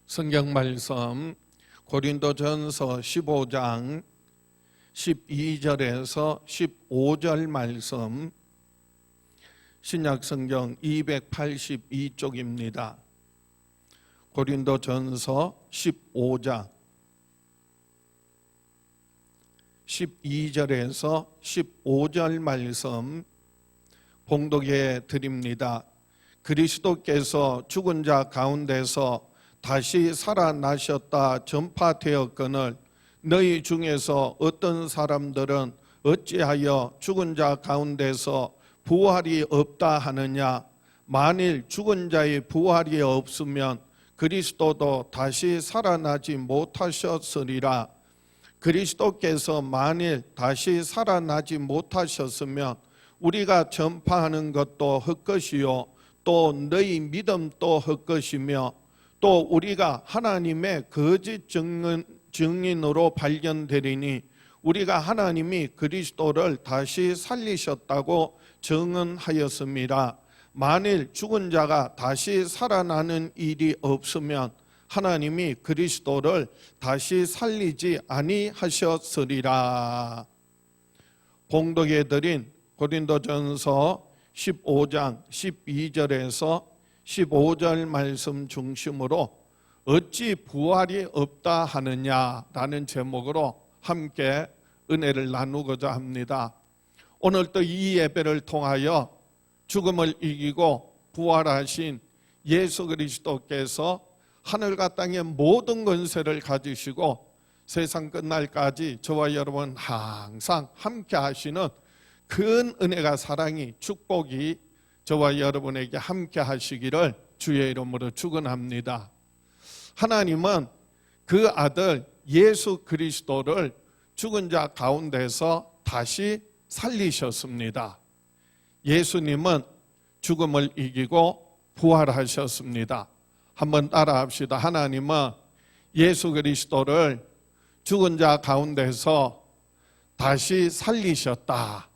성경 말씀 고린도전서 15장 12절에서 15절 말씀, 신약성경 282쪽입니다. 고린도전서 15장 12절에서 15절 말씀 봉독해 드립니다. 그리스도께서 죽은 자 가운데서 다시 살아나셨다 전파되었거늘 너희 중에서 어떤 사람들은 어찌하여 죽은 자 가운데서 부활이 없다 하느냐? 만일 죽은 자의 부활이 없으면 그리스도도 다시 살아나지 못하셨으리라. 그리스도께서 만일 다시 살아나지 못하셨으면 우리가 전파하는 것도 헛것이요 또 너희 믿음도 헛것이며 또 우리가 하나님의 거짓 증인으로 발견되리니 우리가 하나님이 그리스도를 다시 살리셨다고 증언하였습니다. 만일 죽은 자가 다시 살아나는 일이 없으면 하나님이 그리스도를 다시 살리지 아니하셨으리라. 봉독해 드린 고린도전서 15장 12절에서 15절 말씀 중심으로 어찌 부활이 없다 하느냐라는 제목으로 함께 은혜를 나누고자 합니다. 오늘도 이 예배를 통하여 죽음을 이기고 부활하신 예수 그리스도께서 하늘과 땅의 모든 권세를 가지시고 세상 끝날까지 저와 여러분 항상 함께 하시는 큰 은혜가, 사랑이, 축복이 저와 여러분에게 함께 하시기를 주의 이름으로 축원합니다. 하나님은 그 아들 예수 그리스도를 죽은 자 가운데서 다시 살리셨습니다. 예수님은 죽음을 이기고 부활하셨습니다. 한번 따라합시다. 하나님은 예수 그리스도를 죽은 자 가운데서 다시 살리셨다.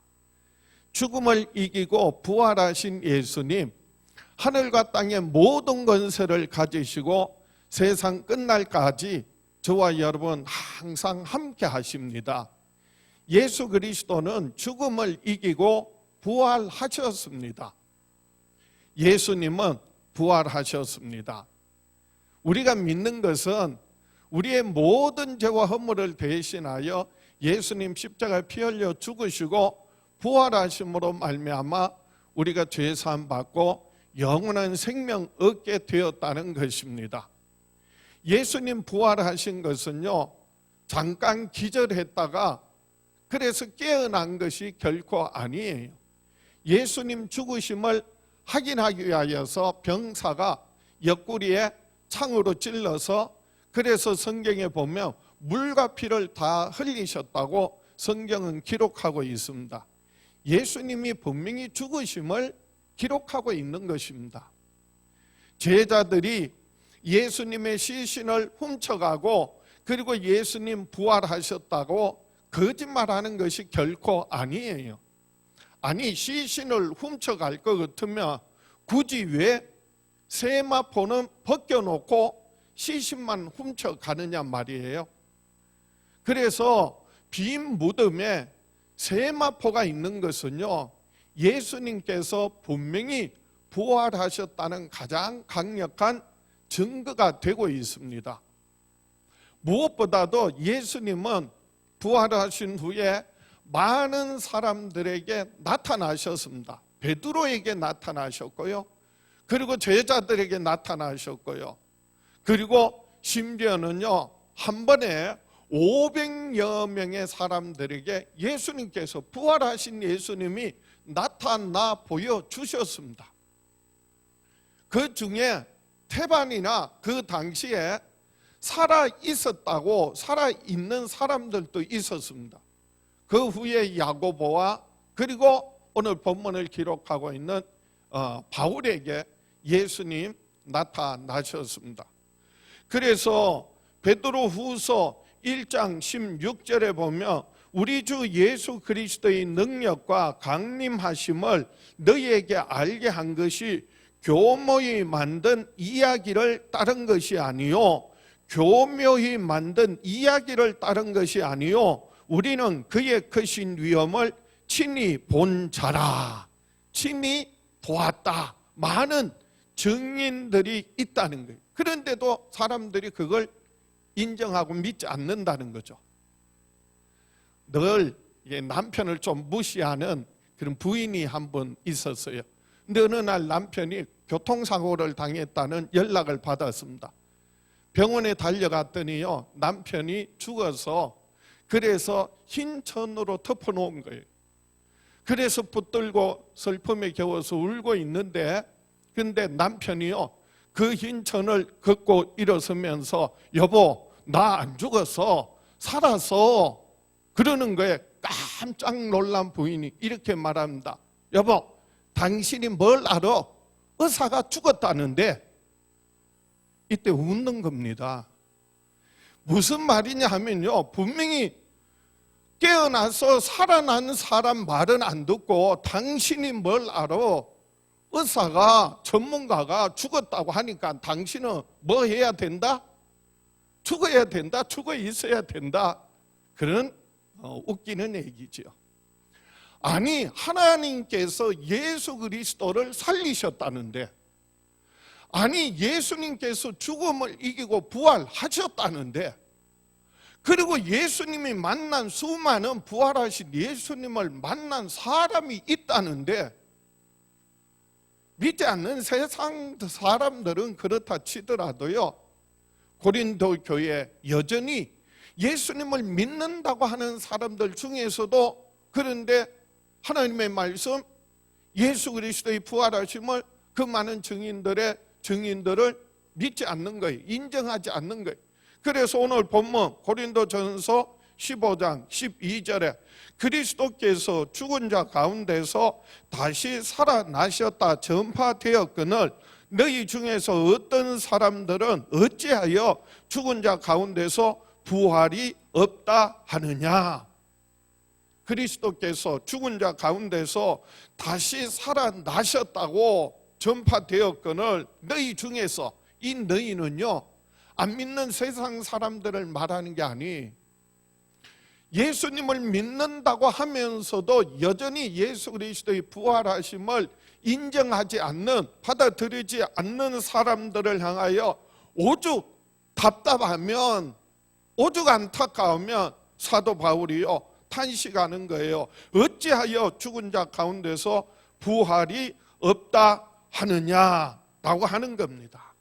죽음을 이기고 부활하신 예수님, 하늘과 땅의 모든 권세를 가지시고 세상 끝날까지 저와 여러분 항상 함께 하십니다. 예수 그리스도는 죽음을 이기고 부활하셨습니다. 예수님은 부활하셨습니다. 우리가 믿는 것은 우리의 모든 죄와 허물을 대신하여 예수님 십자가에 피 흘려 죽으시고 부활하심으로 말미암아 우리가 죄 사함 받고 영원한 생명 얻게 되었다는 것입니다. 예수님 부활하신 것은요, 잠깐 기절했다가 그래서 깨어난 것이 결코 아니에요. 예수님 죽으심을 확인하기 위하여서 병사가 옆구리에 창으로 찔러서, 그래서 성경에 보면 물과 피를 다 흘리셨다고 성경은 기록하고 있습니다. 예수님이 분명히 죽으심을 기록하고 있는 것입니다. 제자들이 예수님의 시신을 훔쳐가고 그리고 예수님 부활하셨다고 거짓말하는 것이 결코 아니에요. 아니, 시신을 훔쳐갈 것 같으면 굳이 왜 세마포는 벗겨놓고 시신만 훔쳐가느냐 말이에요. 그래서 빈 무덤에 세마포가 있는 것은요, 예수님께서 분명히 부활하셨다는 가장 강력한 증거가 되고 있습니다. 무엇보다도 예수님은 부활하신 후에 많은 사람들에게 나타나셨습니다. 베드로에게 나타나셨고요, 그리고 제자들에게 나타나셨고요, 그리고 심지어는요, 한 번에 500여 명의 사람들에게 예수님께서, 부활하신 예수님이 나타나 보여주셨습니다. 그 중에 태반이나 그 당시에 살아있었다고, 살아있는 사람들도 있었습니다. 그 후에 야고보와 그리고 오늘 본문을 기록하고 있는 바울에게 예수님 나타나셨습니다. 그래서 베드로 후서 1장 16절에 보면 우리 주 예수 그리스도의 능력과 강림하심을 너희에게 알게 한 것이 교모히 만든 이야기를 따른 것이 아니요 교묘히 만든 이야기를 따른 것이 아니요 우리는 그의 크신 위엄을 친히 본 자라. 친히 보았다. 많은 증인들이 있다는 거예요. 그런데도 사람들이 그걸 인정하고 믿지 않는다는 거죠. 늘 남편을 좀 무시하는 그런 부인이 한 분 있었어요. 근데 어느 날 남편이 교통사고를 당했다는 연락을 받았습니다. 병원에 달려갔더니요, 남편이 죽어서 그래서 흰 천으로 덮어놓은 거예요. 그래서 붙들고 슬픔에 겨워서 울고 있는데, 근데 남편이요, 그 흰 천을 걷고 일어서면서 여보, 나 안 죽었어, 살았어 그러는 거에 깜짝 놀란 부인이 이렇게 말합니다. 여보, 당신이 뭘 알아? 의사가 죽었다는데. 이때 웃는 겁니다. 무슨 말이냐 하면요, 분명히 깨어나서 살아난 사람 말은 안 듣고 당신이 뭘 알아? 의사가, 전문가가 죽었다고 하니까 당신은 뭐 해야 된다? 죽어야 된다? 죽어 있어야 된다? 그런 웃기는 얘기죠. 아니, 하나님께서 예수 그리스도를 살리셨다는데, 아니 예수님께서 죽음을 이기고 부활하셨다는데, 그리고 예수님이 만난 수많은 부활하신 예수님을 만난 사람이 있다는데, 믿지 않는 세상 사람들은 그렇다 치더라도요, 고린도 교회 여전히 예수님을 믿는다고 하는 사람들 중에서도 그런데 하나님의 말씀, 예수 그리스도의 부활하심을 그 많은 증인들을 믿지 않는 거예요. 인정하지 않는 거예요. 그래서 오늘 본문 고린도전서 15장 12절에 그리스도께서 죽은 자 가운데서 다시 살아나셨다 전파되었거늘 너희 중에서 어떤 사람들은 어찌하여 죽은 자 가운데서 부활이 없다 하느냐. 그리스도께서 죽은 자 가운데서 다시 살아나셨다고 전파되었거늘 너희 중에서, 이 너희는요, 안 믿는 세상 사람들을 말하는 게 아니, 예수님을 믿는다고 하면서도 여전히 예수 그리스도의 부활하심을 인정하지 않는, 받아들이지 않는 사람들을 향하여 오죽 답답하면, 오죽 안타까우면 사도 바울이요 탄식하는 거예요. 어찌하여 죽은 자 가운데서 부활이 없다 하느냐라고 하는 겁니다.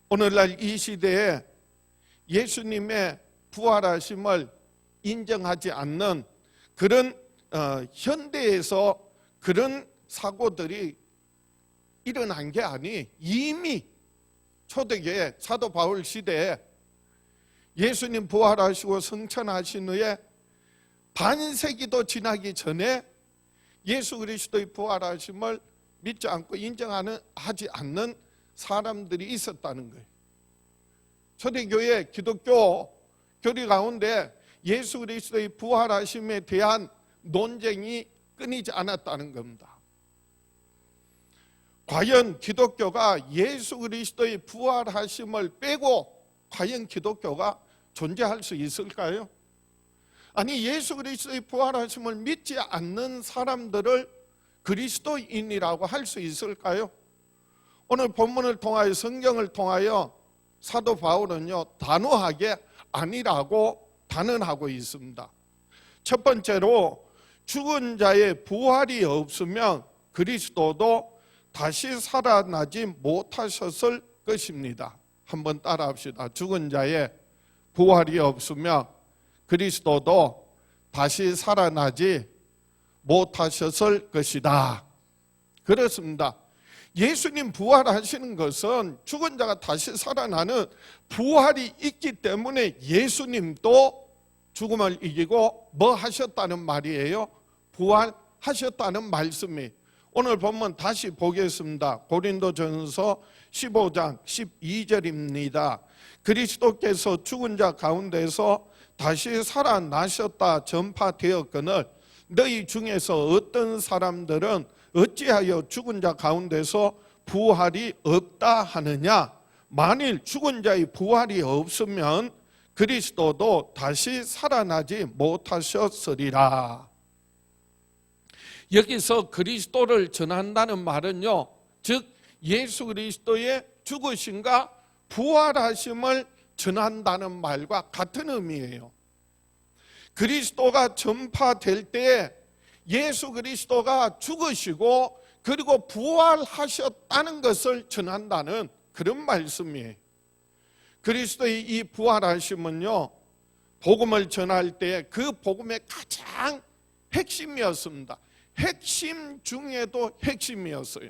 오늘날 이 시대에 예수님의 부활하심을 인정하지 않는 그런 현대에서 그런 사고들이 일어난 게 아니, 이미 초대교회 사도 바울 시대에 예수님 부활하시고 승천하신 후에 반세기도 지나기 전에 예수 그리스도의 부활하심을 믿지 않고 인정하지 않는 사람들이 있었다는 거예요. 초대교회 기독교 교리 가운데 예수 그리스도의 부활하심에 대한 논쟁이 끊이지 않았다는 겁니다. 과연 기독교가 예수 그리스도의 부활하심을 빼고 과연 기독교가 존재할 수 있을까요? 아니, 예수 그리스도의 부활하심을 믿지 않는 사람들을 그리스도인이라고 할 수 있을까요? 오늘 본문을 통하여, 성경을 통하여 사도 바울은요 단호하게 아니라고 단언하고 있습니다. 첫 번째로 죽은 자의 부활이 없으면 그리스도도 다시 살아나지 못하셨을 것입니다. 한번 따라 합시다. 죽은 자의 부활이 없으면 그리스도도 다시 살아나지 못하셨을 것이다. 그렇습니다. 예수님 부활하시는 것은 죽은 자가 다시 살아나는 부활이 있기 때문에 예수님도 죽음을 이기고 뭐 하셨다는 말이에요? 부활하셨다는 말씀이. 오늘 본문 다시 보겠습니다. 고린도전서 15장 12절입니다. 그리스도께서 죽은 자 가운데서 다시 살아나셨다 전파되었거늘 너희 중에서 어떤 사람들은 어찌하여 죽은 자 가운데서 부활이 없다 하느냐? 만일 죽은 자의 부활이 없으면 그리스도도 다시 살아나지 못하셨으리라. 여기서 그리스도를 전한다는 말은요, 즉 예수 그리스도의 죽으심과 부활하심을 전한다는 말과 같은 의미예요. 그리스도가 전파될 때 예수 그리스도가 죽으시고 그리고 부활하셨다는 것을 전한다는 그런 말씀이에요. 그리스도의 이 부활하심은요, 복음을 전할 때 그 복음의 가장 핵심이었습니다. 핵심 중에도 핵심이었어요.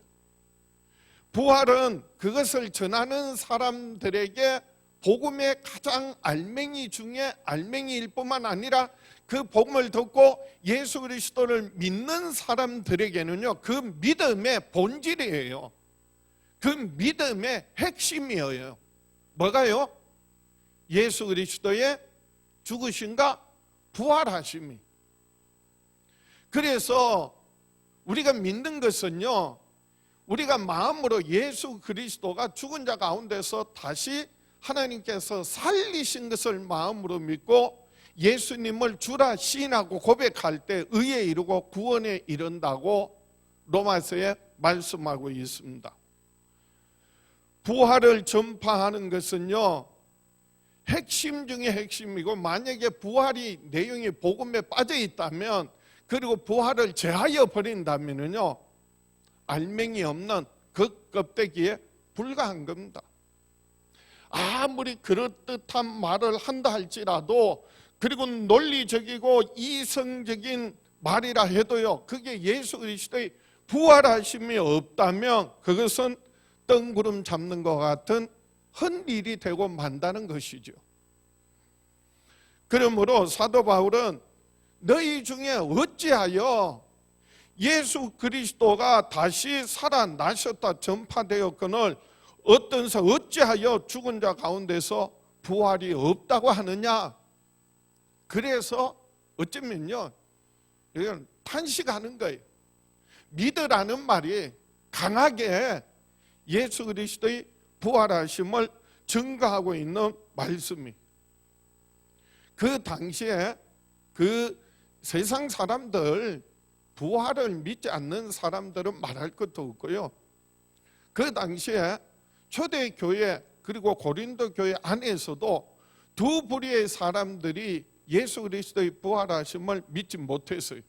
부활은 그것을 전하는 사람들에게 복음의 가장 알맹이 중에 알맹이일 뿐만 아니라 그 복음을 듣고 예수 그리스도를 믿는 사람들에게는요, 그 믿음의 본질이에요. 그 믿음의 핵심이에요. 뭐가요? 예수 그리스도의 죽으심과 부활하심이. 그래서 우리가 믿는 것은요, 우리가 마음으로 예수 그리스도가 죽은 자 가운데서 다시 하나님께서 살리신 것을 마음으로 믿고 예수님을 주라 시인하고 고백할 때 의에 이르고 구원에 이른다고 로마서에 말씀하고 있습니다. 부활을 전파하는 것은요, 핵심 중에 핵심이고, 만약에 부활이 내용이 복음에 빠져 있다면, 그리고 부활을 제하여 버린다면요, 알맹이 없는 그 껍데기에 불과한 겁니다. 아무리 그럴듯한 말을 한다 할지라도, 그리고 논리적이고 이성적인 말이라 해도요, 그게 예수 그리스도의 부활하심이 없다면 그것은 뜬구름 잡는 것 같은 헛일이 되고 만다는 것이죠. 그러므로 사도 바울은 너희 중에 어찌하여 예수 그리스도가 다시 살아나셨다 전파되었거늘 어떤 사 어찌하여 죽은 자 가운데서 부활이 없다고 하느냐? 그래서 어쩌면요, 이건 탄식하는 거예요. 믿으라는 말이 강하게 예수 그리스도의 부활하심을 증거하고 있는 말씀이. 그 당시에 그 세상 사람들, 부활을 믿지 않는 사람들은 말할 것도 없고요, 그 당시에 초대교회 그리고 고린도 교회 안에서도 두 부류의 사람들이 예수 그리스도의 부활하심을 믿지 못했어요.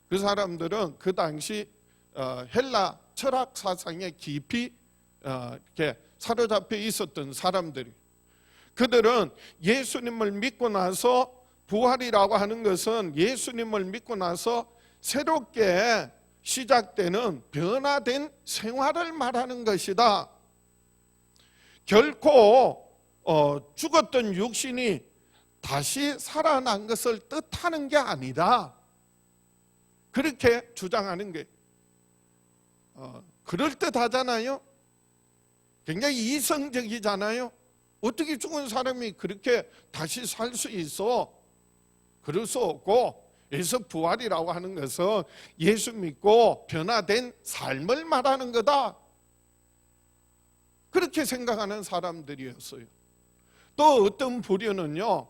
그 사람들은 그 당시 헬라 철학 사상에 깊이 이렇게 사로잡혀 있었던 사람들이, 그들은 예수님을 믿고 나서 부활이라고 하는 것은 예수님을 믿고 나서 새롭게 시작되는 변화된 생활을 말하는 것이다. 결코 죽었던 육신이 다시 살아난 것을 뜻하는 게 아니다, 그렇게 주장하는 게 그럴듯하잖아요. 굉장히 이성적이잖아요. 어떻게 죽은 사람이 그렇게 다시 살 수 있어? 그럴 수 없고, 그래서 부활이라고 하는 것은 예수 믿고 변화된 삶을 말하는 거다, 그렇게 생각하는 사람들이었어요. 또 어떤 부류는요,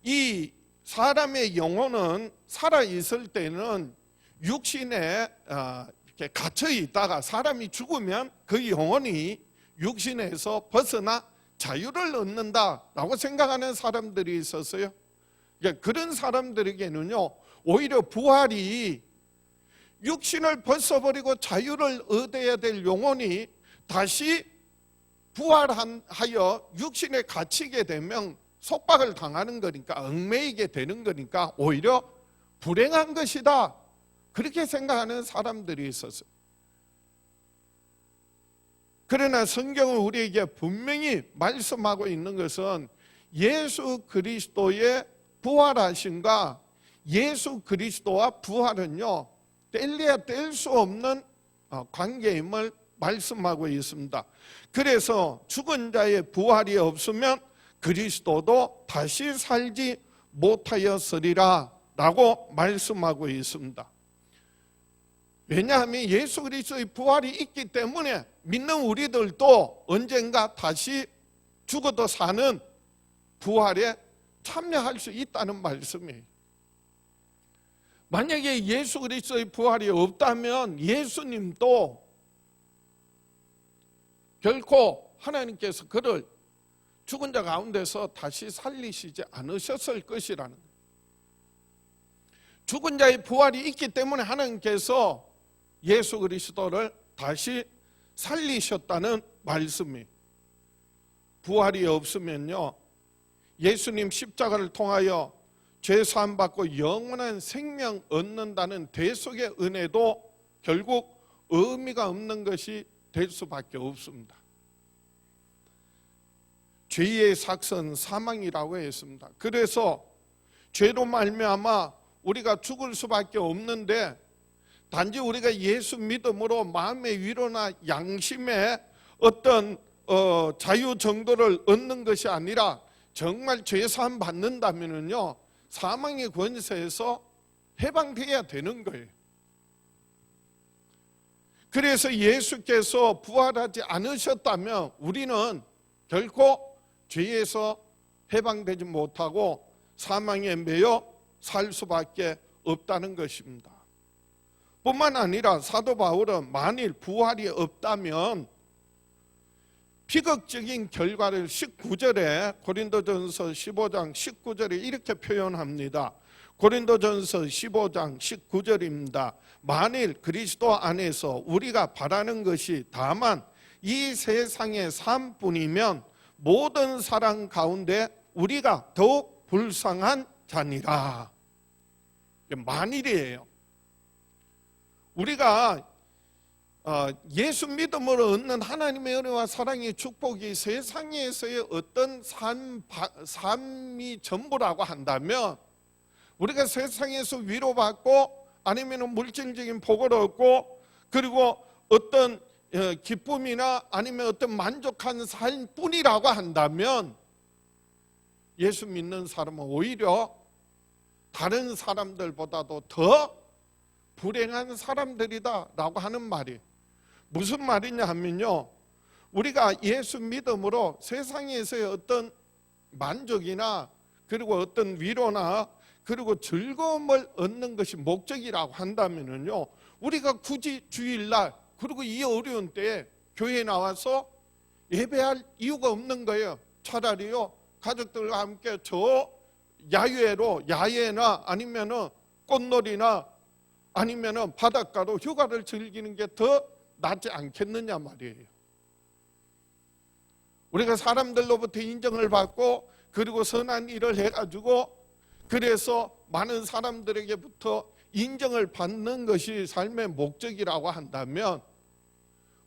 이 사람의 영혼은 살아있을 때는 육신에 이렇게 갇혀 있다가 사람이 죽으면 그 영혼이 육신에서 벗어나 자유를 얻는다라고 생각하는 사람들이 있었어요. 그런 사람들에게는요, 오히려 부활이 육신을 벗어버리고 자유를 얻어야 될 영혼이 다시 부활하여 육신에 갇히게 되면 속박을 당하는 거니까, 얽매이게 되는 거니까 오히려 불행한 것이다, 그렇게 생각하는 사람들이 있었어요. 그러나 성경은 우리에게 분명히 말씀하고 있는 것은 예수 그리스도의 부활하심과 예수 그리스도와 부활은요, 뗄래야 뗄 수 없는 관계임을 말씀하고 있습니다. 그래서 죽은 자의 부활이 없으면 그리스도도 다시 살지 못하였으리라 라고 말씀하고 있습니다. 왜냐하면 예수 그리스도의 부활이 있기 때문에 믿는 우리들도 언젠가 다시 죽어도 사는 부활에 참여할 수 있다는 말씀이에요. 만약에 예수 그리스도의 부활이 없다면 예수님도 결코 하나님께서 그를 죽은 자 가운데서 다시 살리시지 않으셨을 것이라는 거예요. 죽은 자의 부활이 있기 때문에 하나님께서 예수 그리스도를 다시 살리셨다는 말씀이. 부활이 없으면요, 예수님 십자가를 통하여 죄 사함 받고 영원한 생명 얻는다는 대속의 은혜도 결국 의미가 없는 것이 될 수밖에 없습니다. 죄의 삭은 사망이라고 했습니다. 그래서 죄로 말미암아 우리가 죽을 수밖에 없는데, 단지 우리가 예수 믿음으로 마음의 위로나 양심의 어떤 자유 정도를 얻는 것이 아니라 정말 죄 사함 받는다면요, 사망의 권세에서 해방되어야 되는 거예요. 그래서 예수께서 부활하지 않으셨다면 우리는 결코 죄에서 해방되지 못하고 사망에 매여 살 수밖에 없다는 것입니다. 뿐만 아니라 사도 바울은 만일 부활이 없다면 비극적인 결과를 19절에 고린도전서 15장 19절에 이렇게 표현합니다. 고린도전서 15장 19절입니다. 만일 그리스도 안에서 우리가 바라는 것이 다만 이 세상의 삶뿐이면 모든 사람 가운데 우리가 더욱 불쌍한 자니라. 만일이에요. 우리가 예수 믿음으로 얻는 하나님의 은혜와 사랑의 축복이 세상에서의 어떤 삶이 전부라고 한다면, 우리가 세상에서 위로받고 아니면 물질적인 복을 얻고 그리고 어떤 기쁨이나 아니면 어떤 만족한 삶뿐이라고 한다면, 예수 믿는 사람은 오히려 다른 사람들보다도 더 불행한 사람들이다 라고 하는 말이 무슨 말이냐 하면요, 우리가 예수 믿음으로 세상에서의 어떤 만족이나 그리고 어떤 위로나 그리고 즐거움을 얻는 것이 목적이라고 한다면요, 우리가 굳이 주일날 그리고 이 어려운 때에 교회에 나와서 예배할 이유가 없는 거예요. 차라리요, 가족들과 함께 저 야외나 아니면은 꽃놀이나 아니면은 바닷가로 휴가를 즐기는 게 더 낫지 않겠느냐 말이에요. 우리가 사람들로부터 인정을 받고 그리고 선한 일을 해가지고 그래서 많은 사람들에게부터 인정을 받는 것이 삶의 목적이라고 한다면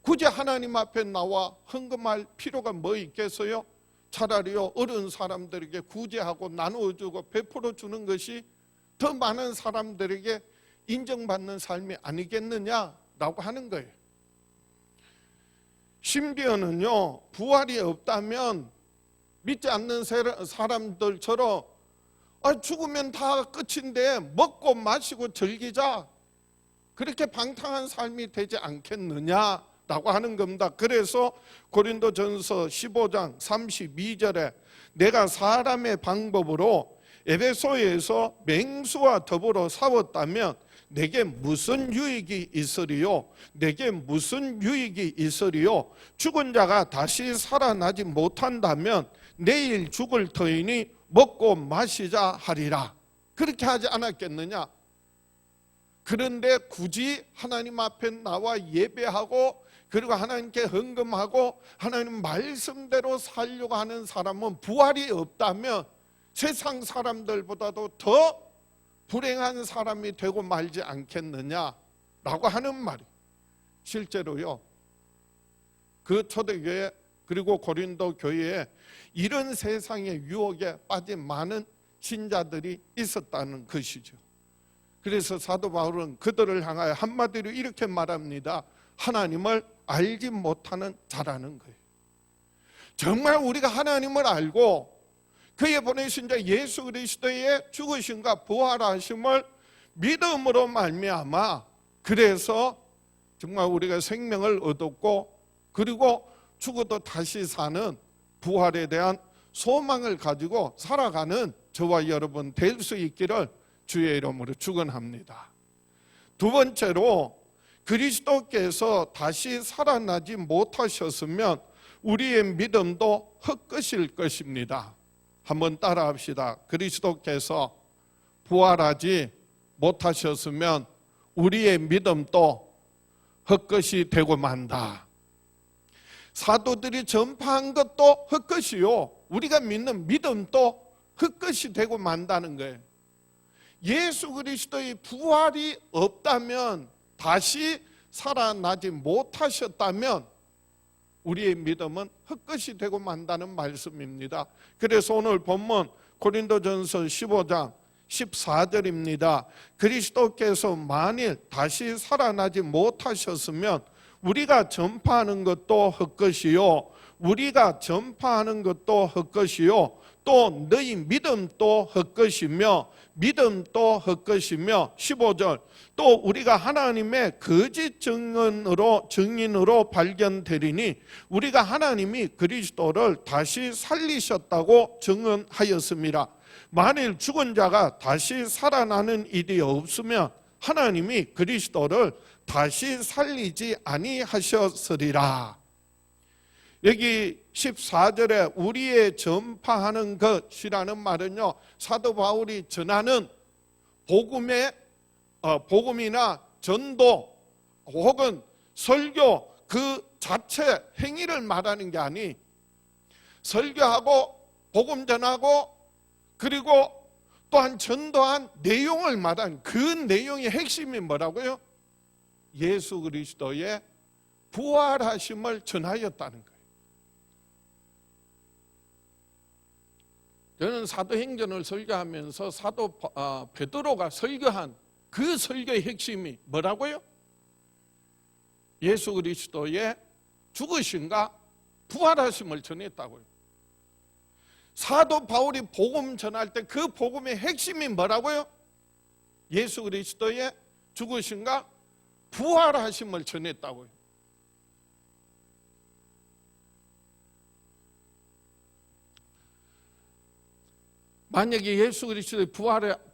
굳이 하나님 앞에 나와 헌금할 필요가 뭐 있겠어요? 차라리요, 어려운 사람들에게 구제하고 나누어주고 베풀어 주는 것이 더 많은 사람들에게 인정받는 삶이 아니겠느냐라고 하는 거예요. 심지어는요, 부활이 없다면 믿지 않는 사람들처럼 죽으면 다 끝인데 먹고 마시고 즐기자, 그렇게 방탕한 삶이 되지 않겠느냐라고 하는 겁니다. 그래서 고린도전서 15장 32절에 내가 사람의 방법으로 에베소에서 맹수와 더불어 싸웠다면 내게 무슨 유익이 있으리요? 내게 무슨 유익이 있으리요? 죽은 자가 다시 살아나지 못한다면 내일 죽을 터이니 먹고 마시자 하리라. 그렇게 하지 않았겠느냐? 그런데 굳이 하나님 앞에 나와 예배하고 그리고 하나님께 헌금하고 하나님 말씀대로 살려고 하는 사람은 부활이 없다면 세상 사람들보다도 더 불행한 사람이 되고 말지 않겠느냐라고 하는 말이, 실제로요, 그 초대교회 그리고 고린도 교회에 이런 세상의 유혹에 빠진 많은 신자들이 있었다는 것이죠. 그래서 사도 바울은 그들을 향하여 한마디로 이렇게 말합니다. 하나님을 알지 못하는 자라는 거예요. 정말 우리가 하나님을 알고 그의 보내신 자 예수 그리스도의 죽으심과 부활하심을 믿음으로 말미암아 그래서 정말 우리가 생명을 얻었고 그리고 죽어도 다시 사는 부활에 대한 소망을 가지고 살아가는 저와 여러분 될 수 있기를 주의 이름으로 축원합니다. 두 번째로 그리스도께서 다시 살아나지 못하셨으면 우리의 믿음도 헛것일 것입니다. 한번 따라합시다. 그리스도께서 부활하지 못하셨으면 우리의 믿음도 헛것이 되고 만다. 사도들이 전파한 것도 헛것이요, 우리가 믿는 믿음도 헛것이 되고 만다는 거예요. 예수 그리스도의 부활이 없다면, 다시 살아나지 못하셨다면 우리의 믿음은 헛것이 되고 만다는 말씀입니다. 그래서 오늘 본문 고린도전서 15장 14절입니다. 그리스도께서 만일 다시 살아나지 못하셨으면 우리가 전파하는 것도 헛것이요, 우리가 전파하는 것도 헛것이요, 또 너희 믿음도 헛것이며 믿음도 헛것이며 15절 또 우리가 하나님의 거짓 증인으로 발견되리니 우리가 하나님이 그리스도를 다시 살리셨다고 증언하였습니다. 만일 죽은 자가 다시 살아나는 일이 없으면 하나님이 그리스도를 다시 살리지 아니하셨으리라. 여기 14절에 우리의 전파하는 것이라는 말은요, 사도 바울이 전하는 복음이나 전도 혹은 설교 그 자체 행위를 말하는 게 아니, 설교하고 복음 전하고 그리고 또한 전도한 내용을 말하는 그 내용의 핵심이 뭐라고요? 예수 그리스도의 부활하심을 전하였다는 거예요. 저는 사도행전을 설교하면서 사도 베드로가 설교한 그 설교의 핵심이 뭐라고요? 예수 그리스도의 죽으심과 부활하심을 전했다고요. 사도 바울이 복음 전할 때 그 복음의 핵심이 뭐라고요? 예수 그리스도의 죽으심과 부활하심을 전했다고요. 만약에 예수 그리스도의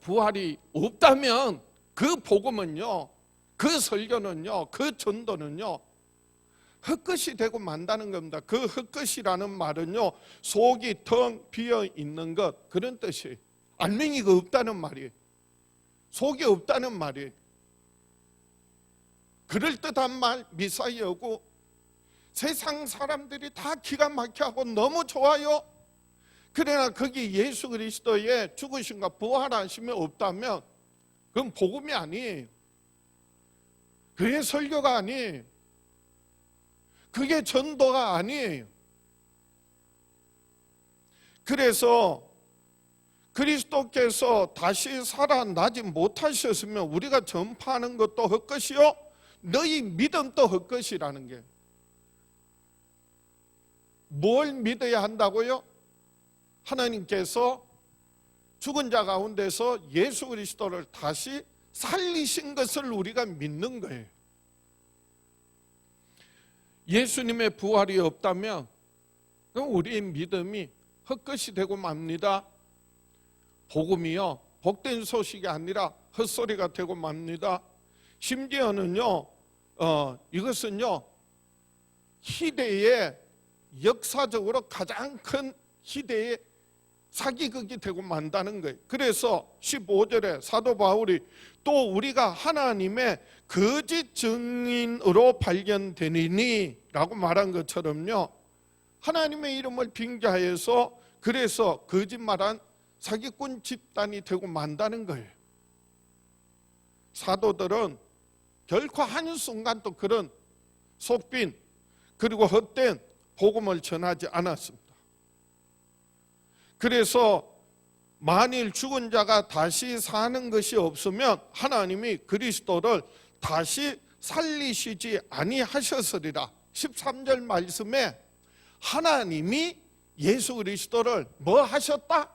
부활이 없다면 그 복음은요, 그 설교는요, 그 전도는요 헛것이 되고 만다는 겁니다. 그 헛것이라는 말은요, 속이 텅 비어 있는 것, 그런 뜻이에요. 알맹이가 없다는 말이에요. 속이 없다는 말이에요. 그럴듯한 말 미사여고 세상 사람들이 다 기가 막혀하고 너무 좋아요. 그러나 거기 예수 그리스도의 죽으심과 부활하심이 없다면 그건 복음이 아니에요. 그게 설교가 아니에요. 그게 전도가 아니에요. 그래서 그리스도께서 다시 살아나지 못하셨으면 우리가 전파하는 것도 헛것이요, 너희 믿음도 헛것이라는 게. 뭘 믿어야 한다고요? 하나님께서 죽은 자 가운데서 예수 그리스도를 다시 살리신 것을 우리가 믿는 거예요. 예수님의 부활이 없다면 그럼 우리의 믿음이 헛것이 되고 맙니다. 복음이요, 복된 소식이 아니라 헛소리가 되고 맙니다. 심지어는요, 이것은요 희대의 역사적으로 가장 큰 희대의 사기극이 되고 만다는 거예요. 그래서 15절에 사도 바울이 또 우리가 하나님의 거짓 증인으로 발견되니니 라고 말한 것처럼요, 하나님의 이름을 빙자해서 그래서 거짓말한 사기꾼 집단이 되고 만다는 거예요. 사도들은 결코 한순간도 그런 속빈 그리고 헛된 복음을 전하지 않았습니다. 그래서 만일 죽은 자가 다시 사는 것이 없으면 하나님이 그리스도를 다시 살리시지 아니하셨으리라. 13절 말씀에 하나님이 예수 그리스도를 뭐 하셨다?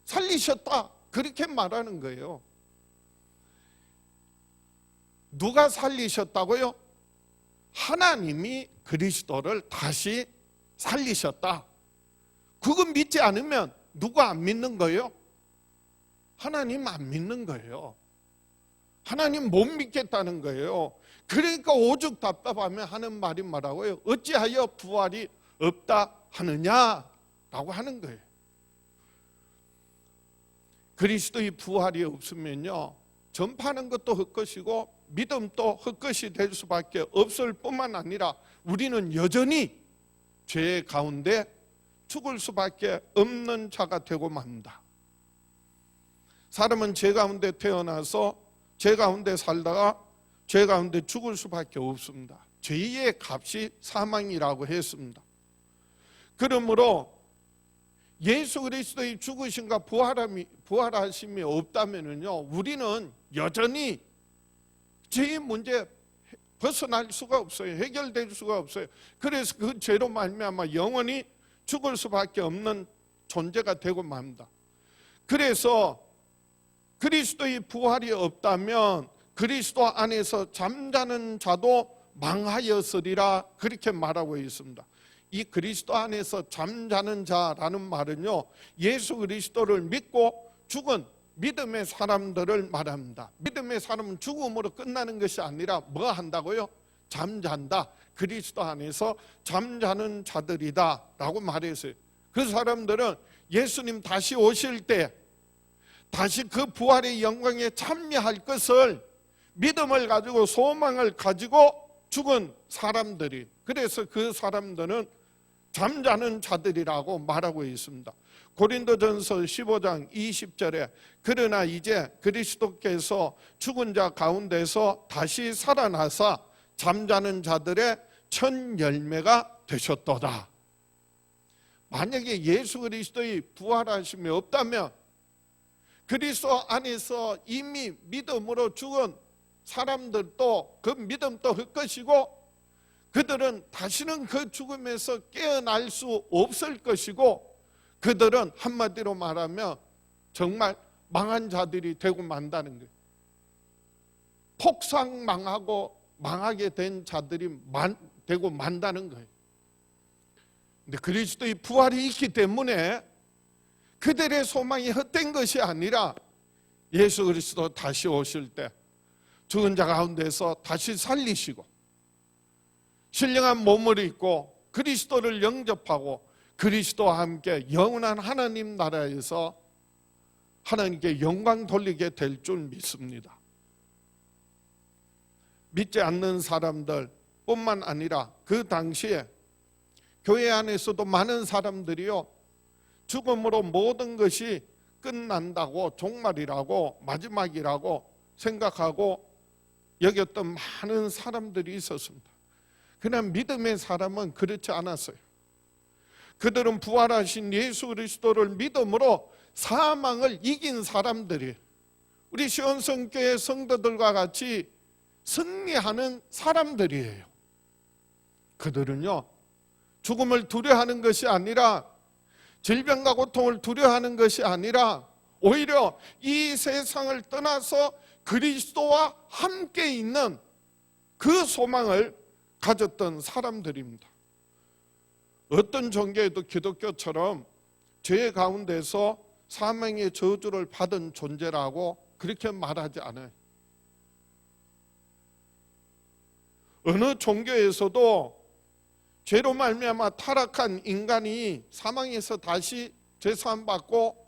살리셨다. 그렇게 말하는 거예요. 누가 살리셨다고요? 하나님이 그리스도를 다시 살리셨다. 그거 믿지 않으면 누가 안 믿는 거예요? 하나님 안 믿는 거예요. 하나님 못 믿겠다는 거예요. 그러니까 오죽 답답하면 하는 말이 뭐라고요? 어찌하여 부활이 없다 하느냐라고 하는 거예요. 그리스도의 부활이 없으면요, 전파하는 것도 헛것이고 믿음도 헛것이 될 수밖에 없을 뿐만 아니라 우리는 여전히 죄 가운데 죽을 수밖에 없는 자가 되고 맙니다. 사람은 죄 가운데 태어나서 죄 가운데 살다가 죄 가운데 죽을 수밖에 없습니다. 죄의 값이 사망이라고 했습니다. 그러므로 예수 그리스도의 죽으심과 부활하심이 없다면요, 우리는 여전히 죄의 문제 벗어날 수가 없어요. 해결될 수가 없어요. 그래서 그 죄로 말미암아 영원히 죽을 수밖에 없는 존재가 되고 맙니다. 그래서 그리스도의 부활이 없다면 그리스도 안에서 잠자는 자도 망하였으리라, 그렇게 말하고 있습니다. 이 그리스도 안에서 잠자는 자라는 말은요, 예수 그리스도를 믿고 죽은 믿음의 사람들을 말합니다. 믿음의 사람은 죽음으로 끝나는 것이 아니라 뭐 한다고요? 잠잔다. 그리스도 안에서 잠자는 자들이다 라고 말했어요. 그 사람들은 예수님 다시 오실 때 다시 그 부활의 영광에 참여할 것을 믿음을 가지고 소망을 가지고 죽은 사람들이, 그래서 그 사람들은 잠자는 자들이라고 말하고 있습니다. 고린도전서 15장 20절에 그러나 이제 그리스도께서 죽은 자 가운데서 다시 살아나사 잠자는 자들의 첫 열매가 되셨도다. 만약에 예수 그리스도의 부활하심이 없다면 그리스도 안에서 이미 믿음으로 죽은 사람들도 그 믿음도 헛것이고 그들은 다시는 그 죽음에서 깨어날 수 없을 것이고 그들은 한마디로 말하면 정말 망한 자들이 되고 만다는 거예요. 폭삭 망하고 망하게 된 자들이 되고 만다는 거예요. 근데 그리스도의 부활이 있기 때문에 그들의 소망이 헛된 것이 아니라 예수 그리스도 다시 오실 때 죽은 자 가운데서 다시 살리시고 신령한 몸을 입고 그리스도를 영접하고 그리스도와 함께 영원한 하나님 나라에서 하나님께 영광 돌리게 될 줄 믿습니다. 믿지 않는 사람들 뿐만 아니라 그 당시에 교회 안에서도 많은 사람들이요, 죽음으로 모든 것이 끝난다고, 종말이라고, 마지막이라고 생각하고 여겼던 많은 사람들이 있었습니다. 그러나 믿음의 사람은 그렇지 않았어요. 그들은 부활하신 예수 그리스도를 믿음으로 사망을 이긴 사람들이, 우리 시온성교회 성도들과 같이 승리하는 사람들이에요. 그들은요, 죽음을 두려워하는 것이 아니라, 질병과 고통을 두려워하는 것이 아니라 오히려 이 세상을 떠나서 그리스도와 함께 있는 그 소망을 가졌던 사람들입니다. 어떤 종교에도 기독교처럼 죄 가운데서 사망의 저주를 받은 존재라고 그렇게 말하지 않아요. 어느 종교에서도 죄로 말미암아 타락한 인간이 사망에서 다시 재산받고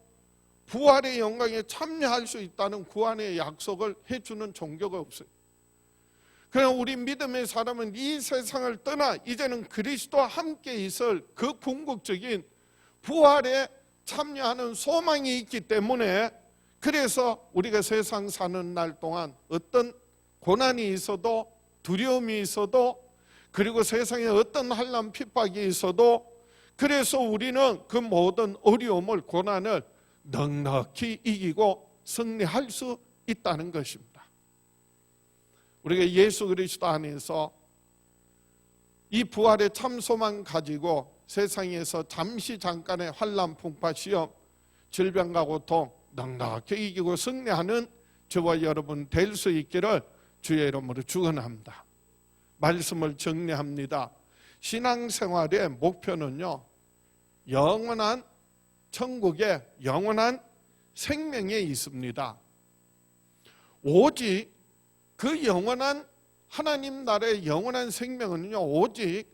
부활의 영광에 참여할 수 있다는 구원의 약속을 해주는 종교가 없어요. 그러나 우리 믿음의 사람은 이 세상을 떠나 이제는 그리스도와 함께 있을 그 궁극적인 부활에 참여하는 소망이 있기 때문에, 그래서 우리가 세상 사는 날 동안 어떤 고난이 있어도, 두려움이 있어도, 그리고 세상에 어떤 환난 핍박이 있어도, 그래서 우리는 그 모든 어려움을, 고난을 넉넉히 이기고 승리할 수 있다는 것입니다. 우리가 예수 그리스도 안에서 이 부활의 참소만 가지고 세상에서 잠깐의 환난, 풍파, 시험, 질병과 고통 넉넉히 이기고 승리하는 저와 여러분 될 수 있기를 주의 이름으로 축원합니다. 말씀을 정리합니다. 신앙생활의 목표는요, 영원한 천국의 영원한 생명에 있습니다. 오직 그 영원한 하나님 나라의 영원한 생명은요, 오직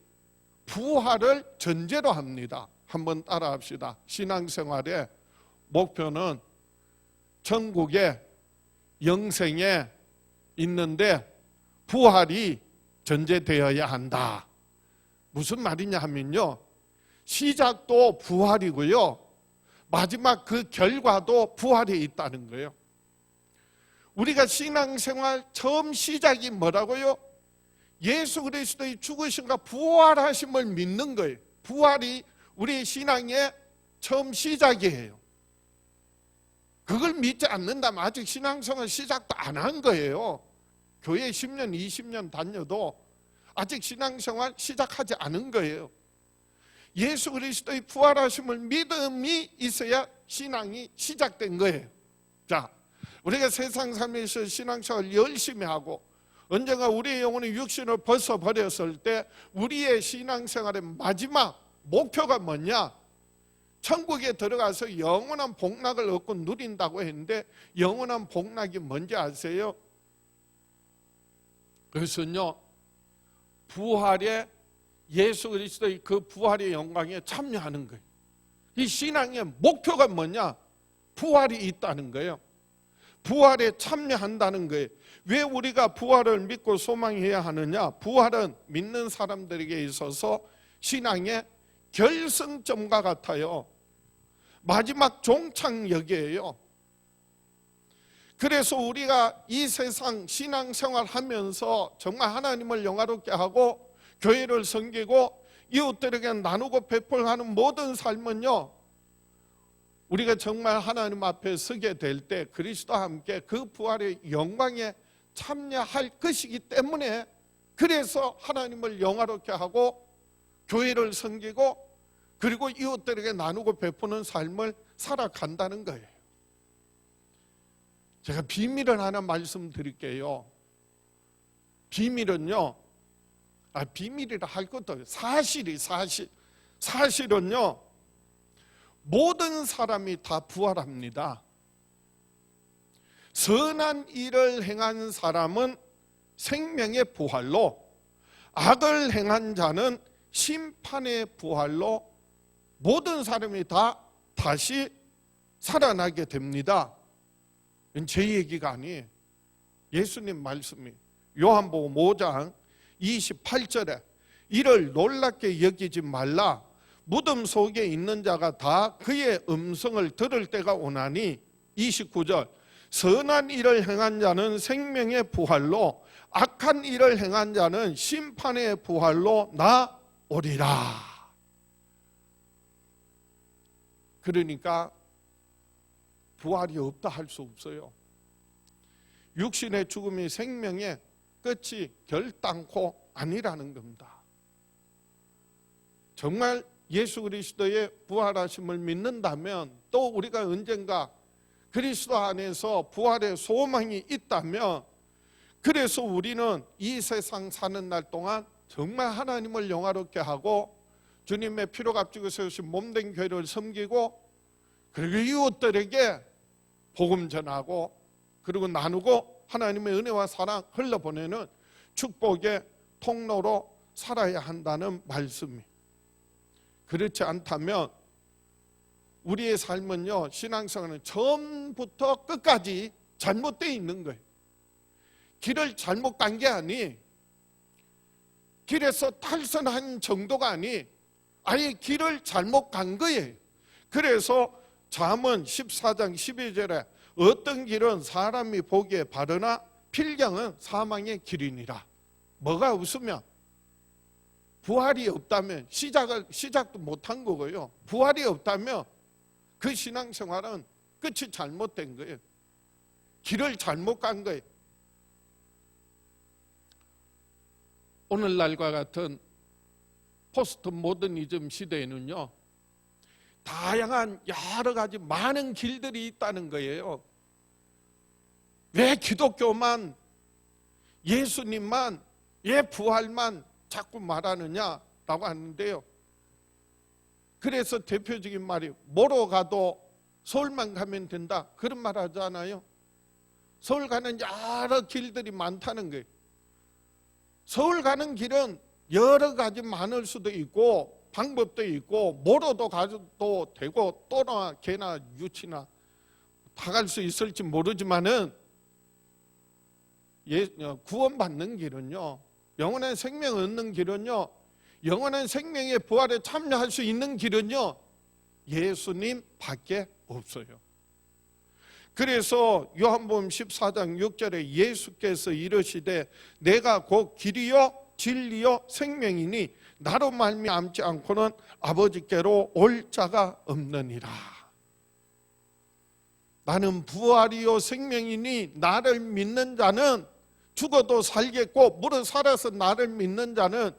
부활을 전제로 합니다. 한번 따라합시다. 신앙생활의 목표는 천국의 영생에 있는데 부활이 전제되어야 한다. 무슨 말이냐 하면요, 시작도 부활이고요, 마지막 그 결과도 부활이 있다는 거예요. 우리가 신앙생활 처음 시작이 뭐라고요? 예수 그리스도의 죽으심과 부활하심을 믿는 거예요. 부활이 우리 신앙의 처음 시작이에요. 그걸 믿지 않는다면 아직 신앙생활 시작도 안 한 거예요. 교회 10년, 20년 다녀도 아직 신앙생활 시작하지 않은 거예요. 예수 그리스도의 부활하심을 믿음이 있어야 신앙이 시작된 거예요. 자, 우리가 세상 삶에서 신앙생활 열심히 하고 언젠가 우리의 영혼이 육신을 벗어버렸을 때 우리의 신앙생활의 마지막 목표가 뭐냐? 천국에 들어가서 영원한 복락을 얻고 누린다고 했는데 영원한 복락이 뭔지 아세요? 그것은요, 부활의 예수 그리스도의 그 부활의 영광에 참여하는 거예요. 이 신앙의 목표가 뭐냐? 부활이 있다는 거예요. 부활에 참여한다는 거예요. 왜 우리가 부활을 믿고 소망해야 하느냐? 부활은 믿는 사람들에게 있어서 신앙의 결승점과 같아요. 마지막 종착역이에요. 그래서 우리가 이 세상 신앙생활 하면서 정말 하나님을 영화롭게 하고 교회를 섬기고 이웃들에게 나누고 베풀하는 모든 삶은요, 우리가 정말 하나님 앞에 서게 될 때 그리스도와 함께 그 부활의 영광에 참여할 것이기 때문에, 그래서 하나님을 영화롭게 하고 교회를 섬기고 그리고 이웃들에게 나누고 베푸는 삶을 살아간다는 거예요. 제가 비밀을 하나 말씀드릴게요. 비밀은요, 비밀이라 할 것도 없어요. 사실은요, 모든 사람이 다 부활합니다. 선한 일을 행한 사람은 생명의 부활로, 악을 행한 자는 심판의 부활로 모든 사람이 다 다시 살아나게 됩니다. 이건 제 얘기가 아니에요. 예수님 말씀이 요한복음 5장 28절에 이를 놀랍게 여기지 말라. 무덤 속에 있는 자가 다 그의 음성을 들을 때가 오나니, 29절 선한 일을 행한 자는 생명의 부활로, 악한 일을 행한 자는 심판의 부활로 나오리라. 그러니까 부활이 없다 할 수 없어요. 육신의 죽음이 생명의 끝이 결단코 아니라는 겁니다. 정말 예수 그리스도의 부활하심을 믿는다면, 또 우리가 언젠가 그리스도 안에서 부활의 소망이 있다면, 그래서 우리는 이 세상 사는 날 동안 정말 하나님을 영화롭게 하고 주님의 피로 값지고 세우신 몸된 교회를 섬기고 그리고 이웃들에게 복음 전하고 그리고 나누고 하나님의 은혜와 사랑 흘러보내는 축복의 통로로 살아야 한다는 말씀이. 그렇지 않다면 우리의 삶은요, 신앙생활은 처음부터 끝까지 잘못되어 있는 거예요. 길을 잘못 간 게 아니, 길에서 탈선한 정도가 아니, 아예 길을 잘못 간 거예요. 그래서 잠언 14장 12절에 어떤 길은 사람이 보기에 바르나 필경은 사망의 길이니라. 뭐가 없으면, 부활이 없다면 시작도 못한 거고요. 부활이 없다면 그 신앙생활은 끝이 잘못된 거예요. 길을 잘못 간 거예요. 오늘날과 같은 포스트 모더니즘 시대에는요, 다양한 여러 가지 많은 길들이 있다는 거예요. 왜 기독교만, 예수님만 왜 부활만 자꾸 말하느냐라고 하는데요. 그래서 대표적인 말이 뭐로 가도 서울만 가면 된다, 그런 말 하잖아요. 서울 가는 여러 길들이 많다는 거예요. 서울 가는 길은 여러 가지 많을 수도 있고 방법도 있고 뭐로도 가도 되고 또나 개나 유치나 다 갈 수 있을지 모르지만은 구원받는 길은요, 영원한 생명 얻는 길은요, 영원한 생명의 부활에 참여할 수 있는 길은요, 예수님 밖에 없어요. 그래서 요한복음 14장 6절에 예수께서 이르시되 내가 곧 길이요 진리요 생명이니 나로 말미암지 않고는 아버지께로 올 자가 없느니라. 나는 부활이요 생명이니 나를 믿는 자는 죽어도 살겠고 무릇 살아서 나를 믿는 자는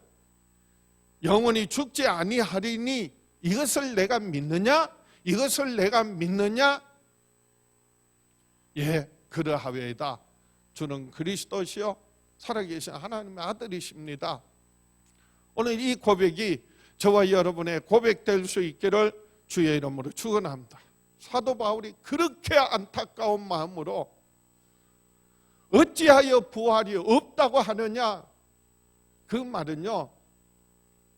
영원히 죽지 아니하리니 이것을 내가 믿느냐? 이것을 내가 믿느냐? 예, 그러하외다. 주는 그리스도시요 살아계신 하나님의 아들이십니다. 오늘 이 고백이 저와 여러분의 고백될 수 있기를 주의 이름으로 축원합니다. 사도 바울이 그렇게 안타까운 마음으로 어찌하여 부활이 없다고 하느냐, 그 말은요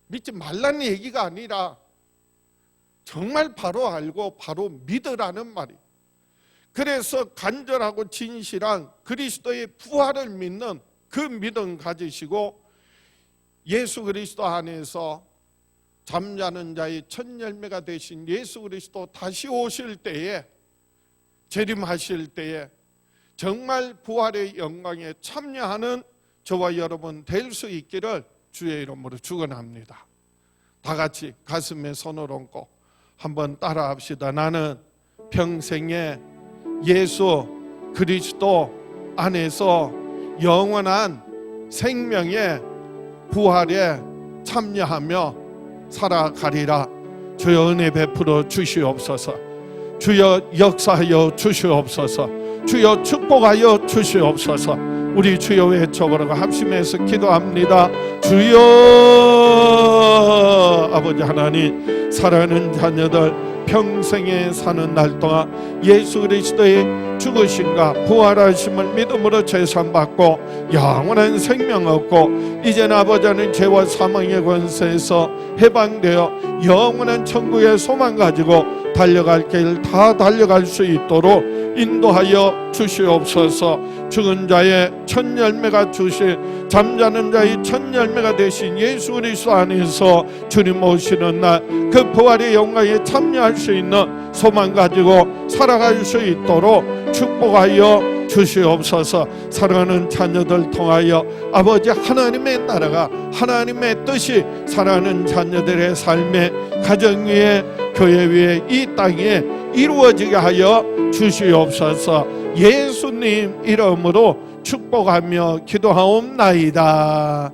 믿지 말라는 얘기가 아니라 정말 바로 알고 바로 믿으라는 말이에요. 그래서 간절하고 진실한 그리스도의 부활을 믿는 그 믿음 가지시고 예수 그리스도 안에서 잠자는 자의 첫 열매가 되신 예수 그리스도 다시 오실 때에, 재림하실 때에 정말 부활의 영광에 참여하는 저와 여러분 될 수 있기를 주의 이름으로 축원합니다. 다 같이 가슴에 손을 얹고 한번 따라합시다. 나는 평생에 예수 그리스도 안에서 영원한 생명의 부활에 참여하며 살아가리라. 주여 은혜 베풀어 주시옵소서. 주여 역사하여 주시옵소서. 주여 축복하여 주시옵소서. 우리 주여 외쳐보라고 합심해서 기도합니다. 주여. 아버지 하나님, 사랑하는 자녀들 평생에 사는 날 동안 예수 그리스도의 죽으심과 부활하심을 믿음으로 죄산받고 영원한 생명 얻고 이제는 아버지는 죄와 사망의 권세에서 해방되어 영원한 천국의 소망 가지고 달려갈 길 다 달려갈 수 있도록 인도하여 주시옵소서. 죽은 자의 첫 열매가 주신 잠자는 자의 첫 열매가 되신 예수 그리스도 안에서 주님 오시는 날 그 부활의 영광에 참여할 수 있는 소망 가지고 살아갈 수 있도록 축복하여 주시옵소서. 사랑하는 자녀들 통하여 아버지 하나님의 나라가, 하나님의 뜻이 사랑하는 자녀들의 삶에, 가정 위에, 교회 위에, 이 땅에 이루어지게 하여 주시옵소서. 예수님 이름으로 축복하며 기도하옵나이다.